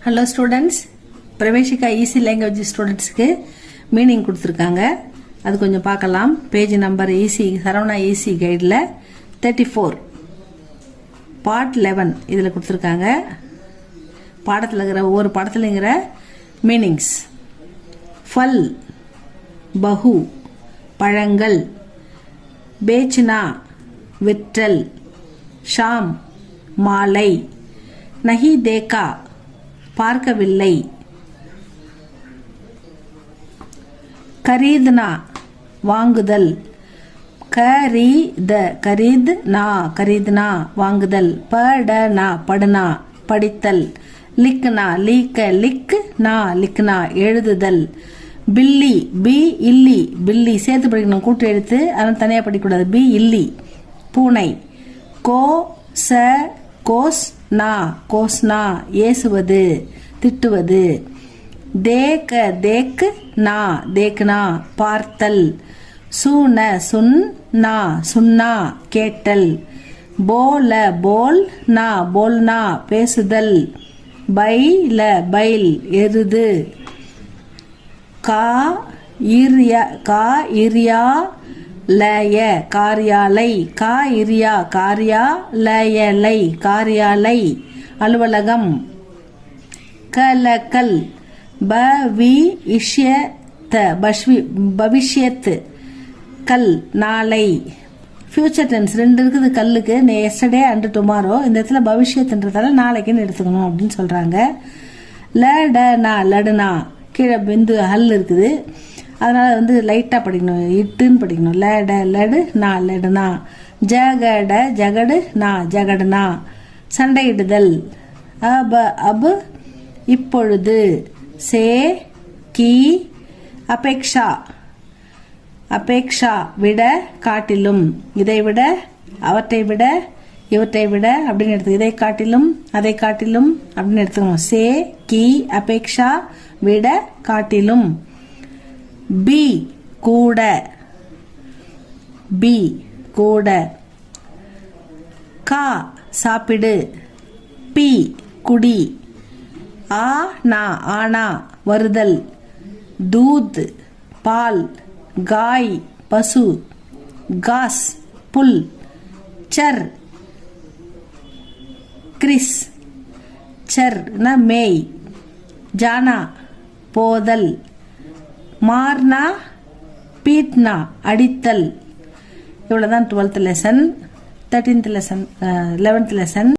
Hello students, Praveshika easy language ஸ்டூடெண்ட்ஸ்க்கு meaning கொடுத்துருக்காங்க. அது கொஞ்சம் பார்க்கலாம். Page number easy Saravana easy கைடில் 34 பார்ட் 11 இதில் கொடுத்துருக்காங்க. பாடத்தில் இருக்கிற ஒவ்வொரு பாடத்துலங்கிற மீனிங்ஸ். ஃபல் பஹு பழங்கள், பேச்னா விற்றல், ஷாம் மாலை, நஹி தேக்கா பார்க்கவில்லை, கரீத்னா வாங்குதல், கரீத்னா வாங்குதல், படனா படுனா படித்தல், லிக்னா லிக்னா எழுதுதல், பில்லி பில்லி சேர்த்து படிக்கணும், கூட்டு எழுத்து, அதனால் தனியாக படிக்கக்கூடாது. பி இல்லி பூனை, கோஸ்னா ஏசுவது திட்டுவது, தேக்னா பார்த்தல், சுன்னா கேட்டல், போல்னா பேசுதல், பைல் எருது, காரியாலை அலுவலகம், கலக்கல் பவிஷ்யத் கல் நாளை. ஃபியூச்சர் டென்ஸ் 2 இருக்குது கல்லுக்கு. Yesterday and tomorrow. இந்த இடத்துல பவிஷ்யத்ன்றதால நாளைக்குன்னு எடுத்துக்கணும் அப்படின்னு சொல்றாங்க. லடுனா கீழே பிந்து ஹல் இருக்குது, அதனால லைட்டா படிக்கணும், இட்டுன்னு படிக்கணும். லடுனா, ஜகடுனா சண்டையிடுதல், அபு இப்பொழுது, அபேக்ஷா விட காட்டிலும், இதை விட அவற்றை விட இவற்றை விட அப்படின்னு எடுத்து, இதை காட்டிலும் அதை காட்டிலும் அப்படின்னு எடுத்துக்கணும். அபேக்ஷா விட காட்டிலும், பி கூட, கா சாப்பிடு, பி குடி, ஆனா வருதல், தூத் பால், காய் பசு, காஸ் புல், சர்னா மேய், ஜானா போதல், மார்னா பீட்னா அடித்தல். இவ்வளவுதான் 12th lesson. 13th lesson 11th lesson.